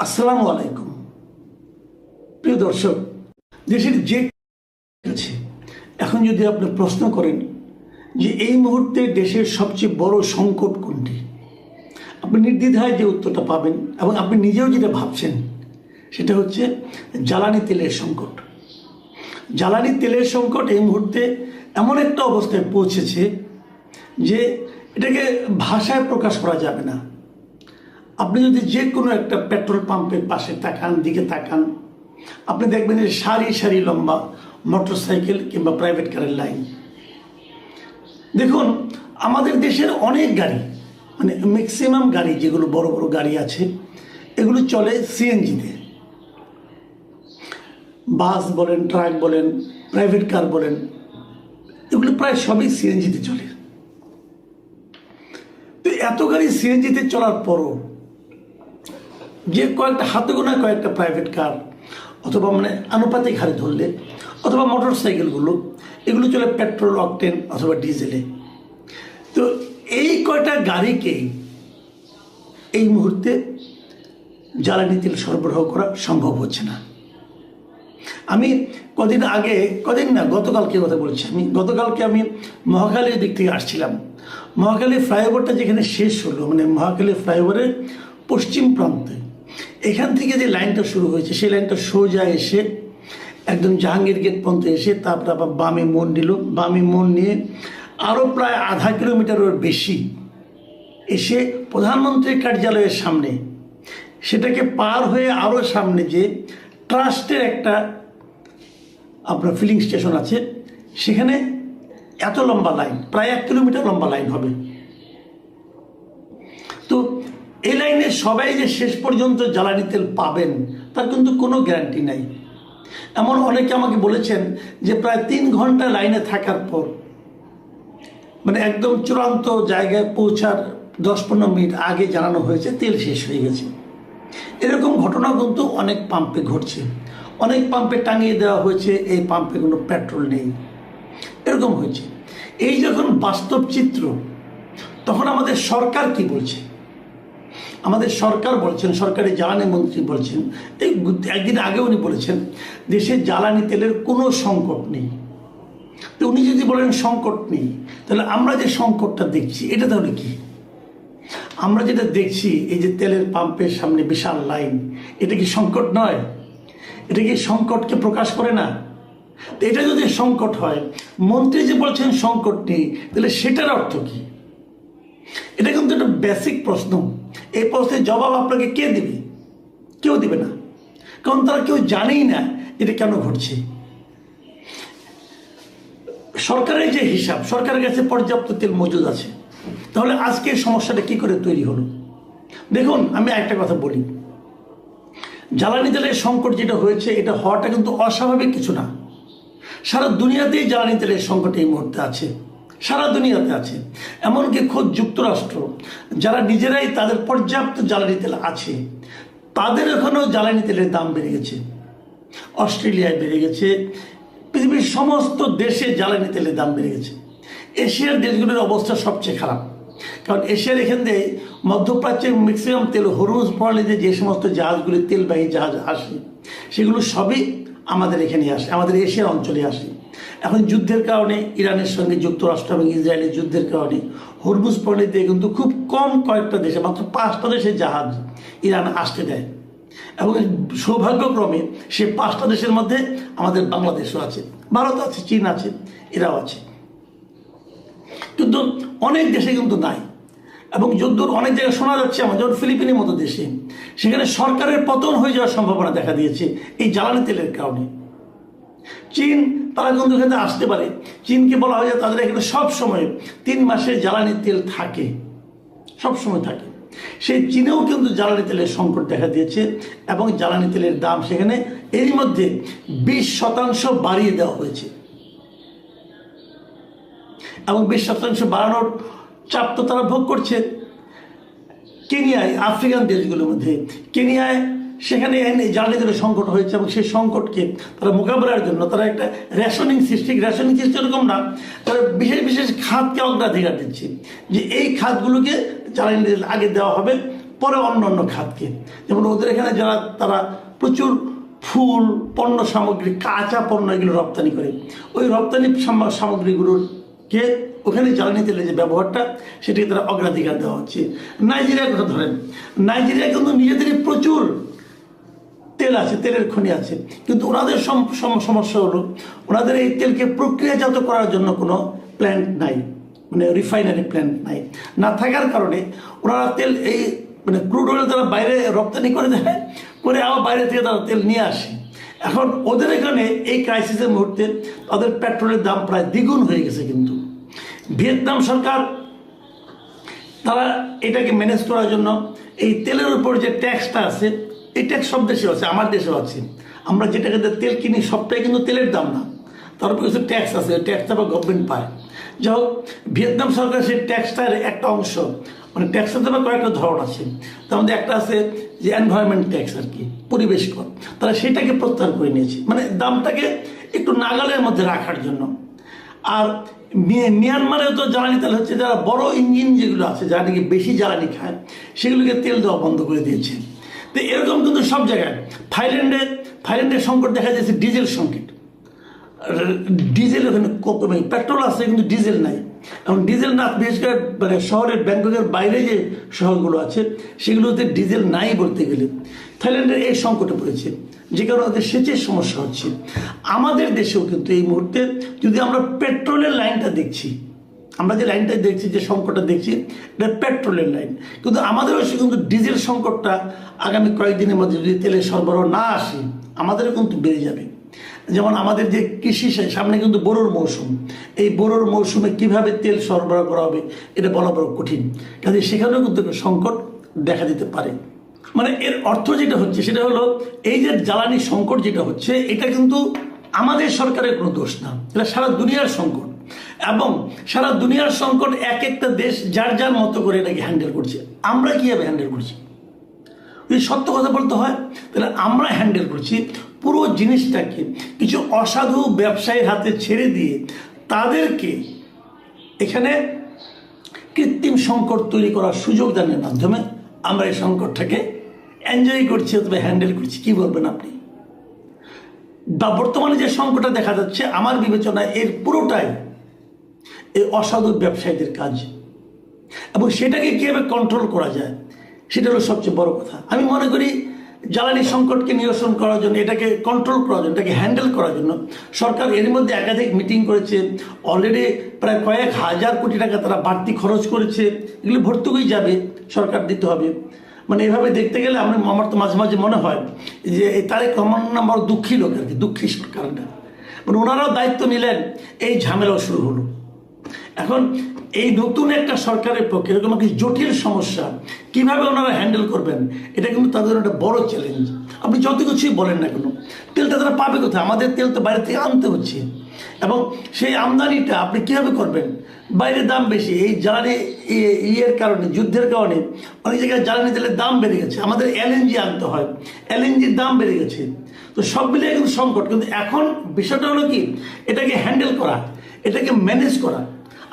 আসসালামু আলাইকুম। প্রিয় দর্শক, দেশের যে আছে এখন যদি আপনি প্রশ্ন করেন যে এই মুহূর্তে দেশের সবচেয়ে বড় সংকট কোনটি, আপনি নির্দ্বিধায় যে উত্তরটা পাবেন এবং আপনি নিজেও যেটা ভাবছেন সেটা হচ্ছে জ্বালানি তেলের সংকট। জ্বালানি তেলের সংকট এই মুহূর্তে এমন একটা অবস্থায় পৌঁছেছে যে এটাকে ভাষায় প্রকাশ করা যাবে না। আপনি যদি যে কোনো একটা পেট্রোল পাম্পের পাশে দিকে তাকান, আপনি দেখবেন যে সারি সারি লম্বা মোটরসাইকেল কিংবা প্রাইভেট কারের লাইন। দেখুন, আমাদের দেশের অনেক গাড়ি, মানে ম্যাক্সিমাম গাড়ি যেগুলো বড় বড় গাড়ি আছে এগুলো চলে সিএনজিতে। বাস বলেন, ট্রাক বলেন, প্রাইভেট কার বলেন, এগুলো প্রায় সবই সিএনজিতে চলে। তো এত গাড়ি সিএনজিতে চলার পরও যে কয়েকটা হাতে গোনা কয়েকটা প্রাইভেট কার অথবা মানে আনুপাতিক হারে ধরলে অথবা মোটর সাইকেলগুলো এগুলো চলে পেট্রোল, অকটেন অথবা ডিজেলে। তো এই কয়টা গাড়িকে এই মুহূর্তে জ্বালানি তেল সরবরাহ করা সম্ভব হচ্ছে না। আমি গতকালকে কথা বলছি। গতকালকে আমি মহাখালীর দিক থেকে আসছিলাম। মহাখালী ফ্লাইওভারটা যেখানে শেষ হলো, মানে মহাখালী ফ্লাইওভারের পশ্চিম প্রান্তে, এখান থেকে যে লাইনটা শুরু হয়েছে সেই লাইনটা সোজা এসে একদম জাহাঙ্গীর গেট পর্যন্ত এসে তারপরে আবার বামে মোড় নিল। বামে মোড় নিয়ে আরও প্রায় আধা কিলোমিটারের বেশি এসে প্রধানমন্ত্রীর কার্যালয়ের সামনে, সেটাকে পার হয়ে আরও সামনে যে ট্রাস্টের একটা আপনার ফিলিং স্টেশন আছে, সেখানে এত লম্বা লাইন, প্রায় 1 কিলোমিটার লম্বা লাইন হবে। তো এই লাইনে সবাই যে শেষ পর্যন্ত জ্বালানি তেল পাবেন তার কিন্তু কোনো গ্যারান্টি নাই। এমন অনেকে আমাকে বলেছেন যে প্রায় 3 ঘন্টা লাইনে থাকার পর, মানে একদম চূড়ান্ত জায়গায় পৌঁছার 10-15 মিনিট আগে জানানো হয়েছে তেল শেষ হয়ে গেছে। এরকম ঘটনা কিন্তু অনেক পাম্পে ঘটছে। অনেক পাম্পে টাঙিয়ে দেওয়া হয়েছে এই পাম্পে কোনো পেট্রোল নেই, এরকম হয়েছে। এই যখন বাস্তব চিত্র, তখন আমাদের সরকার কি বলছে? আমাদের সরকার বলছেন, সরকারি জ্বালানি মন্ত্রী বলছেন, এই একদিন আগে উনি বলেছেন দেশে জ্বালানি তেলের কোনো সংকট নেই। তো উনি যদি বলেন সংকট নেই, তাহলে আমরা যে সংকটটা দেখছি এটা তাহলে কি? আমরা যেটা দেখছি এই যে তেলের পাম্পের সামনে বিশাল লাইন, এটা কি সংকট নয়? এটা কি সংকটকে প্রকাশ করে না? তো এটা যদি সংকট হয়, মন্ত্রী যে বলছেন সংকট নেই, তাহলে সেটার অর্থ কি? এটা কিন্তু একটা বেসিক প্রশ্ন। এই প্রশ্নের জবাব আপনাকে কে দিবে? কেউ দিবে না, কারণ তারা কেউ জানেই না এটা কেন ঘটছে। সরকারের যে হিসাব, সরকারের কাছে পর্যাপ্ত তেল মজুদ আছে, তাহলে আজকে সমস্যাটা কি করে তৈরি হলো? দেখুন, আমি একটা কথা বলি, জ্বালানি তেলের সংকট যেটা হয়েছে, এটা হওয়াটা কিন্তু অস্বাভাবিক কিছু না। সারা দুনিয়াতেই জ্বালানি তেলের সংকট এই মুহূর্তে আছে, সারা দুনিয়াতে আছে। এমনকি খোদ যুক্তরাষ্ট্র, যারা নিজেরাই তাদের পর্যাপ্ত জ্বালানি তেল আছে, তাদের ওখানেও জ্বালানি তেলের দাম বেড়ে গেছে। অস্ট্রেলিয়ায় বেড়ে গেছে, পৃথিবীর সমস্ত দেশে জ্বালানি তেলের দাম বেড়ে গেছে। এশিয়ার দেশগুলোর অবস্থা সবচেয়ে খারাপ, কারণ এশিয়ার এখান থেকে মধ্যপ্রাচ্যের ম্যাক্সিমাম তেল হরমুজ প্রণালীতে যে সমস্ত জাহাজগুলি, তেলবাহী জাহাজ আসে, সেগুলো সবই আমাদের এখানে আসে, আমাদের এশিয়ার অঞ্চলে আসে। এখন যুদ্ধের কারণে, ইরানের সঙ্গে যুক্তরাষ্ট্র এবং ইসরায়েলের যুদ্ধের কারণে হরমুজ প্রণালীতে কিন্তু খুব কম কয়েকটা দেশে, মাত্র 5টা দেশের জাহাজ ইরান আসতে দেয়। এবং সৌভাগ্যক্রমে সে 5টা দেশের মধ্যে আমাদের বাংলাদেশও আছে, ভারত আছে, চীন আছে, এরাও আছে। কিন্তু অনেক দেশে কিন্তু নাই। এবং যদ্দূর অনেক জায়গায় শোনা যাচ্ছে, আমার যেমন ফিলিপিনের মতো দেশে, সেখানে সরকারের পতন হয়ে যাওয়ার সম্ভাবনা দেখা দিয়েছে এই জ্বালানি তেলের কারণে। চীন, তারা কিন্তু এখানে আসতে পারে। চীনকে বলা হয় যে তাদের এখানে সবসময় 3 মাসের জ্বালানি তেল থাকে, সবসময় থাকে। সেই চীনেও কিন্তু জ্বালানি তেলের সংকট দেখা দিয়েছে এবং জ্বালানি তেলের দাম সেখানে এরই মধ্যে 20% বাড়িয়ে দেওয়া হয়েছে। এবং 20% বাড়ানোর চাপ তো তারা ভোগ করছে। কেনিয়ায়, আফ্রিকান দেশগুলোর মধ্যে কেনিয়ায়, সেখানে জ্বালানি তেলের সংকট হয়েছে এবং সেই সংকটকে তারা মোকাবেলার জন্য তারা একটা রেশনিং সিস্টেম এরকম না, তারা বিশেষ বিশেষ খাতকে অগ্রাধিকার দিচ্ছে যে এই খাতগুলোকে জ্বালানি তেল আগে দেওয়া হবে, পরে অন্য অন্য খাতকে। যেমন ওদের এখানে যারা তারা প্রচুর ফুল, পণ্য সামগ্রী, কাঁচা পণ্য এগুলো রপ্তানি করে, ওই রপ্তানি সামগ্রীগুলোকে ওখানে জ্বালানি তেলের যে ব্যবহারটা সেটাকে তারা অগ্রাধিকার দেওয়া হচ্ছে। নাইজেরিয়ার কথা ধরেন, নাইজেরিয়া কিন্তু নিজেদেরই প্রচুর তেল আছে, তেলের খনি আছে, কিন্তু ওনাদের সমস্যা হলো ওনাদের এই তেলকে প্রক্রিয়াজাত করার জন্য কোনো প্ল্যান্ট নাই, মানে রিফাইনারি প্ল্যান্ট নাই। না থাকার কারণে ওনারা তেল এই মানে ক্রুড অয়েল তারা বাইরে রপ্তানি করে দেয়, করে আবার বাইরে থেকে তারা তেল নিয়ে আসে। এখন ওদের এখানে এই ক্রাইসিসের মুহূর্তে তাদের পেট্রোলের দাম প্রায় দ্বিগুণ হয়ে গেছে। কিন্তু ভিয়েতনাম সরকার তারা এটাকে ম্যানেজ করার জন্য এই তেলের উপর যে ট্যাক্সটা আছে, এই ট্যাক্স সব দেশেও আছে, আমার দেশেও আছে। আমরা যেটাকে তেল কিনি সবটাই কিন্তু তেলের দাম না, তার উপর কিছু ট্যাক্স আছে, ওই ট্যাক্সটা আবার গভর্নমেন্ট পায়। যাই হোক, ভিয়েতনাম সরকার সেই ট্যাক্সটার একটা অংশ, মানে ট্যাক্সের তো কয়েকটা ধরন আছে, তার মধ্যে একটা আছে যে এনভায়রনমেন্ট ট্যাক্স আর কি, পরিবেশ কর, তারা সেটাকে প্রত্যাহার করে নিয়েছে, মানে দামটাকে একটু নাগালের মধ্যে রাখার জন্য। আর মিয়ানমারেও তো জ্বালানি তেল হচ্ছে, যারা বড় ইঞ্জিন যেগুলো আছে, যারা নাকি বেশি জ্বালানি খায়, সেগুলোকে তেল দেওয়া বন্ধ করে দিয়েছে। তো এরকম কিন্তু সব জায়গায়। থাইল্যান্ডের সংকট দেখা যাচ্ছে ডিজেল সংকট, ডিজেল ওখানে পেট্রোল আছে কিন্তু ডিজেল নাই। এবং ডিজেল না, বিশেষ করে মানে শহরের ব্যাংককের বাইরে যে শহরগুলো আছে সেগুলোতে ডিজেল নাই বলতে গেলে। থাইল্যান্ডের এই সংকটে পড়েছে, যে কারণে ওদের সেচের সমস্যা হচ্ছে। আমাদের দেশেও কিন্তু এই মুহূর্তে যদি আমরা পেট্রোলের লাইনটা দেখছি, আমরা যে লাইনটা দেখছি, যে সংকটটা দেখছি, এটা পেট্রোলের লাইন, কিন্তু আমাদেরও কিন্তু ডিজেল সংকটটা আগামী কয়েকদিনের মধ্যে যদি তেলের সরবরাহ না আসে আমাদেরও কিন্তু বেড়ে যাবে। যেমন আমাদের যে কৃষি, সামনে কিন্তু বোরোর মৌসুম, এই বোরোর মৌসুমে কিভাবে তেল সরবরাহ করা হবে এটা বলা বড় কঠিন, কাজে সেখানেও কিন্তু সংকট দেখা দিতে পারে। মানে এর অর্থ যেটা হচ্ছে সেটা হলো, এই যে জ্বালানি সংকট যেটা হচ্ছে, এটা কিন্তু আমাদের সরকারের কোনো দোষ না, এটা সারা দুনিয়ার সংকট। এবং সারা দুনিয়ার সংকট এক একটা দেশ যার যার মতো করে এটাকে হ্যান্ডেল করছে। আমরা কীভাবে হ্যান্ডেল করছি? যদি সত্য কথা বলতে হয় তাহলে আমরা হ্যান্ডেল করছি পুরো জিনিসটাকে কিছু অসাধু ব্যবসায়ীর হাতে ছেড়ে দিয়ে তাদেরকে এখানে কৃত্রিম সংকট তৈরি করার সুযোগ দানের মাধ্যমে আমরা এই সংকটটাকে এনজয় করছি অথবা হ্যান্ডেল করছি। কি বলবেন আপনি? বা বর্তমানে যে সংকটটা দেখা যাচ্ছে, আমার বিবেচনায় এর পুরোটাই এই অসাধু ব্যবসায়ীদের কাজ, এবং সেটাকে কীভাবে কন্ট্রোল করা যায় সেটা হলো সবচেয়ে বড় কথা। আমি মনে করি জ্বালানি সংকটকে নিরসন করার জন্য, এটাকে কন্ট্রোল করার জন্য, এটাকে হ্যান্ডেল করার জন্য সরকার এর মধ্যে একাধিক মিটিং করেছে। অলরেডি প্রায় কয়েক হাজার কোটি টাকা তারা বাড়তি খরচ করেছে, এগুলো ভর্তুকি যাবে, সরকার দিতে হবে। মানে এভাবে দেখতে গেলে আমার তো মাঝে মাঝে মনে হয় যে এই তারেক রহমান আমার দুঃখী লোক আর কি, দুঃখী সরকারটা, মানে ওনারাও দায়িত্ব নিলেন, এই ঝামেলাও শুরু হলো। এখন এই নতুন একটা সরকারের পক্ষে এরকম একটা জটিল সমস্যা কিভাবে ওনারা হ্যান্ডেল করবেন, এটা কিন্তু তাদের একটা বড় চ্যালেঞ্জ। আপনি যত কিছুই বলেন না কেন, তেলটা তারা পাবে কোথায়? আমাদের তেল তো বাইরে থেকে আনতে হচ্ছে, এবং সেই আমদানিটা আপনি কীভাবে করবেন? বাইরে দাম বেশি, এই জ্বালানি ইয়ের কারণে, যুদ্ধের কারণে অনেক জায়গায় জ্বালানি তেলের দাম বেড়ে গেছে, আমাদের এলএনজি আনতে হয়, এলএনজির দাম বেড়ে গেছে। তো সব মিলিয়ে কিন্তু সংকট। কিন্তু এখন বিষয়টা হলো কি, এটাকে হ্যান্ডেল করা, এটাকে ম্যানেজ করা।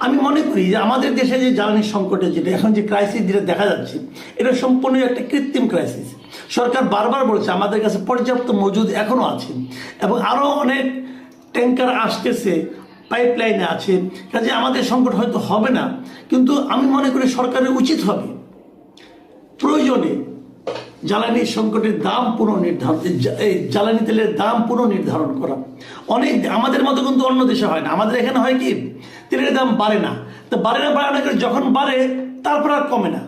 আমি মনে করি যে আমাদের দেশে যে জ্বালানি সংকটে যেটা এখন যে ক্রাইসিস যেটা দেখা যাচ্ছে, এটা সম্পূর্ণ একটা কৃত্রিম ক্রাইসিস। সরকার বারবার বলছে আমাদের কাছে পর্যাপ্ত মজুদ এখনও আছে, এবং আরও অনেক ট্যাঙ্কার আসতেছে, পাইপলাইনে আছে, কাজে আমাদের সংকট হয়তো হবে না। কিন্তু আমি মনে করি সরকারের উচিত হবে প্রয়োজনে জ্বালানি সংকটের দাম পুনর্নির্ধারণ, জ্বালানি তেলের দাম পুনর্নির্ধারণ করা। অনেক আমাদের মতো কিন্তু অন্য দেশে হয় না। আমাদের এখানে হয় কি, তেলের দাম বাড়ে না, তো বাড়ে না করে যখন বাড়ে তারপর আর কমে না।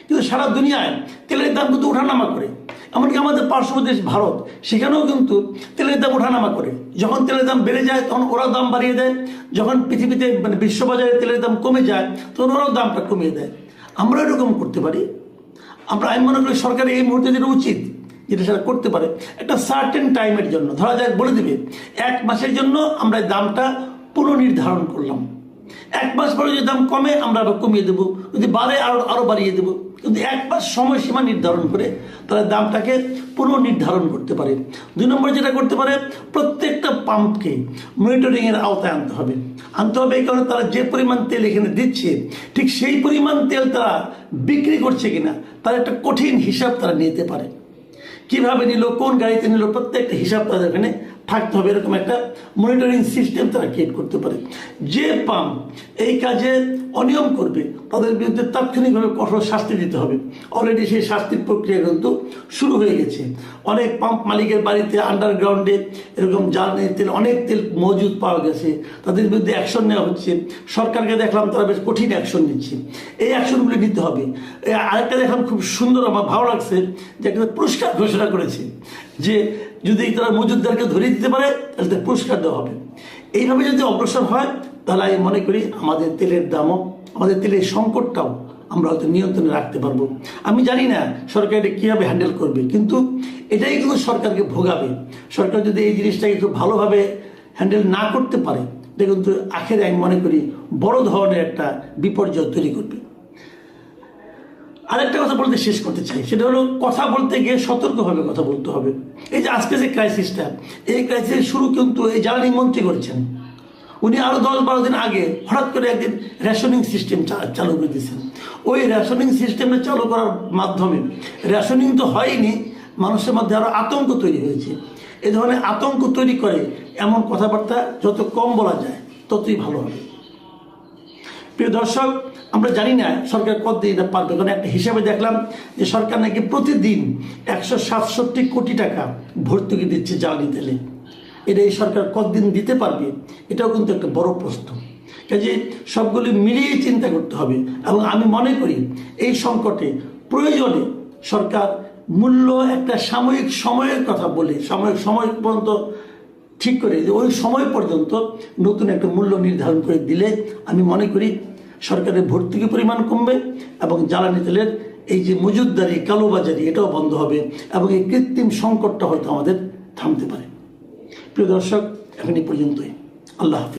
কিন্তু সারা দুনিয়ায় তেলের দাম কিন্তু ওঠানামা করে। এমনকি আমাদের পার্শ্ববর্তী দেশ ভারত, সেখানেও কিন্তু তেলের দাম ওঠানামা করে। যখন তেলের দাম বেড়ে যায় তখন ওরা দাম বাড়িয়ে দেয়, যখন পৃথিবীতে মানে বিশ্ববাজারে তেলের দাম কমে যায় তখন ওরাও দামটা কমিয়ে দেয়। আমরা এরকম করতে পারি। আমি মনে করি সরকারের এই মুহূর্তে যেটা উচিত, যেটা সেটা করতে পারে, একটা সার্টেন টাইমের জন্য, ধরা যাক বলে দিবে 1 মাসের জন্য আমরা দামটা পুনর্নির্ধারণ করলাম, 1 মাস পরে যদি দাম কমে আমরা আবার কমিয়ে দেবো, যদি বাড়ে আরও বাড়িয়ে দেবো। কিন্তু একবার সময়সীমা নির্ধারণ করে তারা দামটাকে পুনর্নির্ধারণ করতে পারে। 2 নম্বর যেটা করতে পারে, প্রত্যেকটা পাম্পকে মনিটরিংয়ের আওতায় আনতে হবে। এই কারণে তারা যে পরিমাণ তেল এখানে দিচ্ছে ঠিক সেই পরিমাণ তেল তারা বিক্রি করছে কিনা তার একটা কঠিন হিসাব তারা নিতে পারে। কিভাবে নিল, কোন গাড়িতে নিল, প্রত্যেকটা হিসাব তাদের এখানে থাকতে হবে। এরকম একটা মনিটরিং সিস্টেম তারা ক্রিয়েট করতে পারে। যে পাম্প এই কাজে অনিয়ম করবে তাদের বিরুদ্ধে তাৎক্ষণিকভাবে কঠোর শাস্তি দিতে হবে। অলরেডি সেই শাস্তির প্রক্রিয়া কিন্তু শুরু হয়ে গেছে। অনেক পাম্প মালিকের বাড়িতে আন্ডারগ্রাউন্ডে এরকম জ্বালানি তেল, অনেক তেল মজুদ পাওয়া গেছে, তাদের বিরুদ্ধে অ্যাকশন নেওয়া হচ্ছে। সরকারকে দেখলাম তারা বেশ কঠিন অ্যাকশন নিচ্ছে, এই অ্যাকশনগুলি নিতে হবে। আরেকটা দেখলাম খুব সুন্দর, আমার ভালো লাগছে যে একটা পুরস্কার ঘোষণা করেছে যে যদি তারা মজুদদারকে ধরিয়ে দিতে পারে তাহলে তাদের পুরস্কার দেওয়া হবে। এইভাবে যদি অগ্রসর হয় তাহলে আমি মনে করি আমাদের তেলের দামও, আমাদের তেলের সংকটটাও আমরা হয়তো নিয়ন্ত্রণে রাখতে পারবো। আমি জানি না সরকার এটা কীভাবে হ্যান্ডেল করবে, কিন্তু এটাই কিন্তু সরকারকে ভোগাবে। সরকার যদি এই জিনিসটাকে খুব ভালোভাবে হ্যান্ডেল না করতে পারে এটা কিন্তু আখেরে আমি মনে করি বড় ধরনের একটা বিপর্যয় তৈরি করবে। আরেকটা কথা বলতে শেষ করতে চাই, সেটা হলো কথা বলতে গিয়ে সতর্কভাবে কথা বলতে হবে। এই যে আজকে যে ক্রাইসিসটা, এই ক্রাইসিসের শুরু কিন্তু এই জ্বালানি মন্ত্রী করেছেন। উনি আরও 10-12 দিন আগে হঠাৎ করে একদিন রেশনিং সিস্টেম চালু করে দিয়েছেন। ওই রেশনিং সিস্টেমটা চালু করার মাধ্যমে রেশনিং তো হয়নি, মানুষের মধ্যে আরও আতঙ্ক তৈরি হয়েছে। এ ধরনের আতঙ্ক তৈরি করে এমন কথাবার্তা যত কম বলা যায় ততই ভালো হবে। প্রিয় দর্শক, আমরা জানি না সরকার কতদিন এটা পারবে, কারণ একটা হিসাবে দেখলাম যে সরকার নাকি প্রতিদিন 167 কোটি টাকা ভর্তুকি দিচ্ছে জ্বালানি তেলে। এটা এই সরকার কতদিন দিতে পারবে এটাও কিন্তু একটা বড় প্রশ্ন। কাজে সবগুলি মিলিয়ে চিন্তা করতে হবে। এবং আমি মনে করি এই সংকটে প্রয়োজনে সরকার মূল্য একটা সাময়িক সময়ের কথা বলে, সময় পর্যন্ত ঠিক করে ওই সময় পর্যন্ত নতুন একটা মূল্য নির্ধারণ করে দিলে আমি মনে করি সরকারের ভর্তুকি পরিমাণ কমবে এবং জ্বালানি তেলের এই যে মজুদদারি, কালোবাজারি এটাও বন্ধ হবে এবং এই কৃত্রিম সংকটটা হয়তো আমাদের থামতে পারে। প্রিয় দর্শক, এখন এই পর্যন্তই। আল্লাহ হাফেজ।